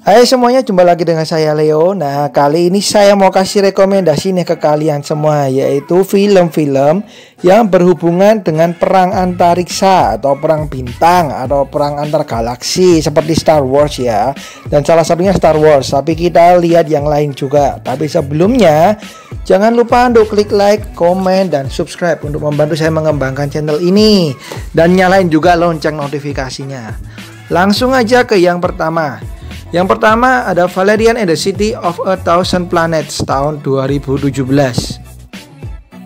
Hai semuanya, jumpa lagi dengan saya Leo. Nah, kali ini saya mau kasih rekomendasi nih ke kalian semua, yaitu film-film yang berhubungan dengan perang antariksa atau perang bintang atau perang antar galaksi seperti Star Wars ya. Dan salah satunya Star Wars, tapi kita lihat yang lain juga. Tapi sebelumnya, jangan lupa untuk klik like, komen, dan subscribe untuk membantu saya mengembangkan channel ini. Dan nyalain juga lonceng notifikasinya. Langsung aja ke yang pertama. Yang pertama ada Valerian and the City of a Thousand Planets tahun 2017.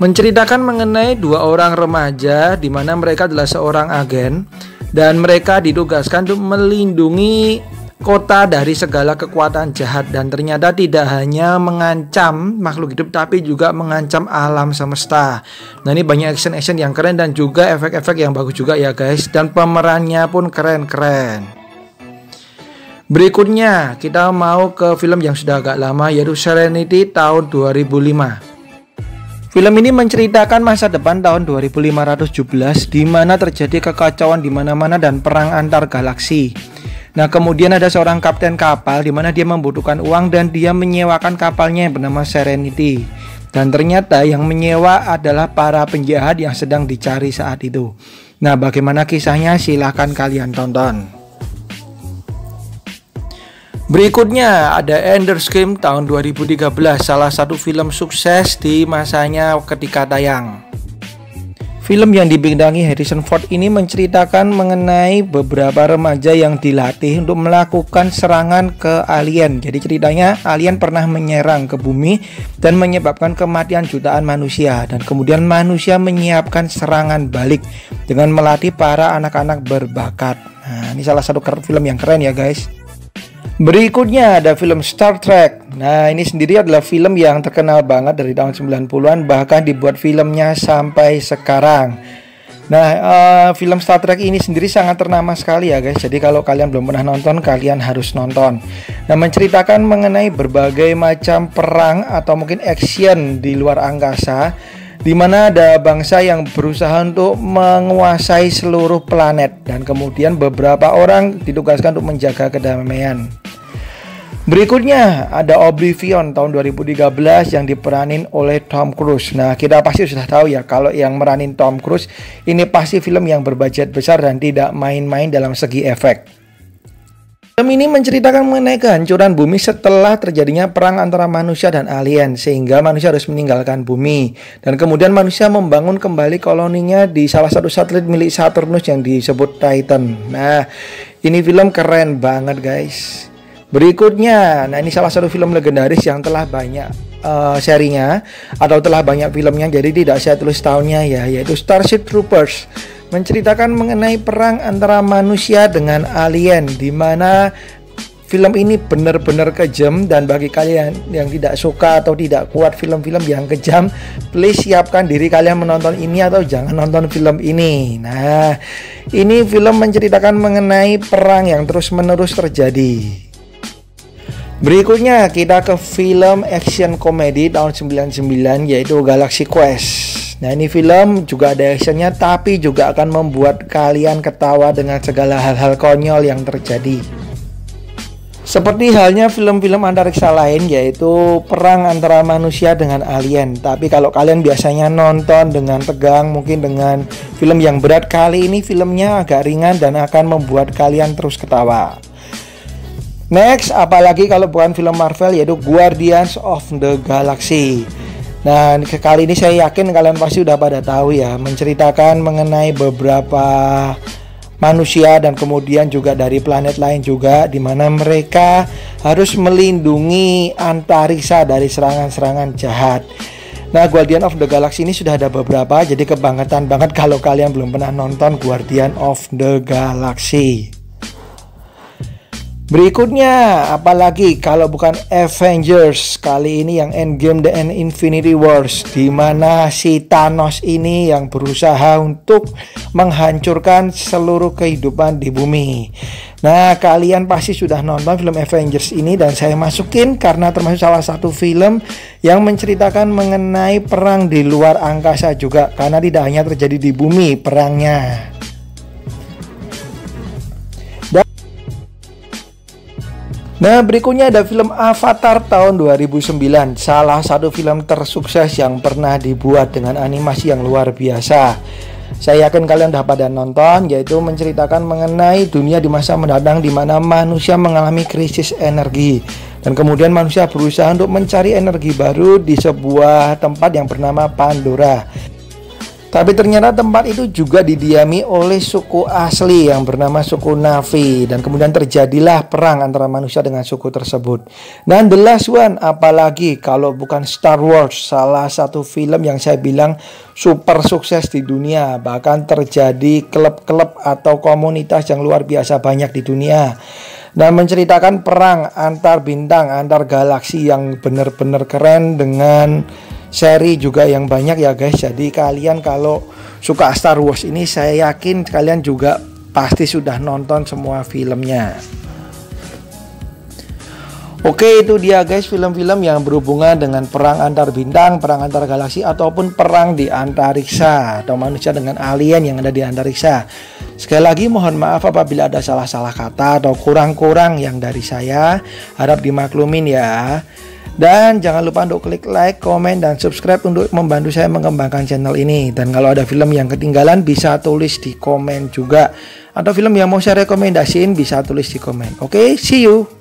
Menceritakan mengenai dua orang remaja di mana mereka adalah seorang agen dan mereka ditugaskan untuk melindungi kota dari segala kekuatan jahat, dan ternyata tidak hanya mengancam makhluk hidup tapi juga mengancam alam semesta. Nah, ini banyak action-action yang keren dan juga efek-efek yang bagus juga ya guys, dan pemerannya pun keren-keren. Berikutnya kita mau ke film yang sudah agak lama, yaitu Serenity tahun 2005. Film ini menceritakan masa depan tahun 2517 di mana terjadi kekacauan di mana-mana dan perang antar galaksi. Nah, kemudian ada seorang kapten kapal di mana dia membutuhkan uang dan dia menyewakan kapalnya yang bernama Serenity. Dan ternyata yang menyewa adalah para penjahat yang sedang dicari saat itu. Nah, bagaimana kisahnya? Silahkan kalian tonton. Berikutnya ada Ender's Game tahun 2013, salah satu film sukses di masanya ketika tayang. Film yang dibintangi Harrison Ford ini menceritakan mengenai beberapa remaja yang dilatih untuk melakukan serangan ke alien. Jadi ceritanya alien pernah menyerang ke bumi dan menyebabkan kematian jutaan manusia, dan kemudian manusia menyiapkan serangan balik dengan melatih para anak-anak berbakat. Nah, ini salah satu film yang keren ya guys. Berikutnya ada film Star Trek. Nah, ini sendiri adalah film yang terkenal banget dari tahun 90-an, bahkan dibuat filmnya sampai sekarang. Nah, film Star Trek ini sendiri sangat ternama sekali ya guys. Jadi kalau kalian belum pernah nonton, kalian harus nonton. Nah, menceritakan mengenai berbagai macam perang atau mungkin action di luar angkasa, di mana ada bangsa yang berusaha untuk menguasai seluruh planet, dan kemudian beberapa orang ditugaskan untuk menjaga kedamaian. Berikutnya ada Oblivion tahun 2013 yang diperanin oleh Tom Cruise. Nah, kita pasti sudah tahu ya kalau yang meranin Tom Cruise ini pasti film yang berbudget besar dan tidak main-main dalam segi efek. Film ini menceritakan mengenai kehancuran bumi setelah terjadinya perang antara manusia dan alien, sehingga manusia harus meninggalkan bumi. Dan kemudian manusia membangun kembali koloninya di salah satu satelit milik Saturnus yang disebut Titan. Nah, ini film keren banget guys. Berikutnya, nah ini salah satu film legendaris yang telah banyak serinya atau telah banyak filmnya, jadi tidak saya tulis tahunnya ya, yaitu Starship Troopers. Menceritakan mengenai perang antara manusia dengan alien, di mana film ini benar-benar kejam, dan bagi kalian yang tidak suka atau tidak kuat film-film yang kejam, please siapkan diri kalian menonton ini atau jangan nonton film ini. Nah, ini film menceritakan mengenai perang yang terus-menerus terjadi. Berikutnya kita ke film action komedi tahun 99, yaitu Galaxy Quest. Nah, ini film juga ada actionnya tapi juga akan membuat kalian ketawa dengan segala hal-hal konyol yang terjadi. Seperti halnya film-film antariksa lain, yaitu perang antara manusia dengan alien. Tapi kalau kalian biasanya nonton dengan tegang, mungkin dengan film yang berat, kali ini filmnya agak ringan dan akan membuat kalian terus ketawa. Next, apalagi kalau bukan film Marvel, yaitu Guardians of the Galaxy. Nah, kali ini saya yakin kalian pasti udah pada tahu ya, menceritakan mengenai beberapa manusia dan kemudian juga dari planet lain juga, di mana mereka harus melindungi antariksa dari serangan-serangan jahat. Nah, Guardian of the Galaxy ini sudah ada beberapa, jadi kebangetan banget kalau kalian belum pernah nonton Guardian of the Galaxy. Berikutnya, apalagi kalau bukan Avengers, kali ini yang Endgame dan Infinity Wars, di mana si Thanos ini yang berusaha untuk menghancurkan seluruh kehidupan di bumi. Nah, kalian pasti sudah nonton film Avengers ini, dan saya masukin karena termasuk salah satu film yang menceritakan mengenai perang di luar angkasa juga, karena tidak hanya terjadi di bumi perangnya. Nah, berikutnya ada film Avatar tahun 2009, salah satu film tersukses yang pernah dibuat dengan animasi yang luar biasa. Saya yakin kalian udah pada nonton, yaitu menceritakan mengenai dunia di masa mendatang di mana manusia mengalami krisis energi. Dan kemudian manusia berusaha untuk mencari energi baru di sebuah tempat yang bernama Pandora. Tapi ternyata tempat itu juga didiami oleh suku asli yang bernama suku Na'vi. Dan kemudian terjadilah perang antara manusia dengan suku tersebut. Dan The Last One, apalagi kalau bukan Star Wars, salah satu film yang saya bilang super sukses di dunia. Bahkan terjadi klub-klub atau komunitas yang luar biasa banyak di dunia. Dan menceritakan perang antar bintang, antar galaksi yang benar-benar keren dengan seri juga yang banyak ya guys. Jadi kalian kalau suka Star Wars ini, saya yakin kalian juga pasti sudah nonton semua filmnya. Oke, itu dia guys film-film yang berhubungan dengan perang antar bintang, perang antar galaksi, ataupun perang di antariksa atau manusia dengan alien yang ada di antariksa. Sekali lagi mohon maaf apabila ada salah-salah kata atau kurang-kurang yang dari saya, harap dimaklumin ya. Dan jangan lupa untuk klik like, komen, dan subscribe untuk membantu saya mengembangkan channel ini. Dan kalau ada film yang ketinggalan bisa tulis di komen juga. Atau film yang mau saya rekomendasiin bisa tulis di komen. Oke, see you.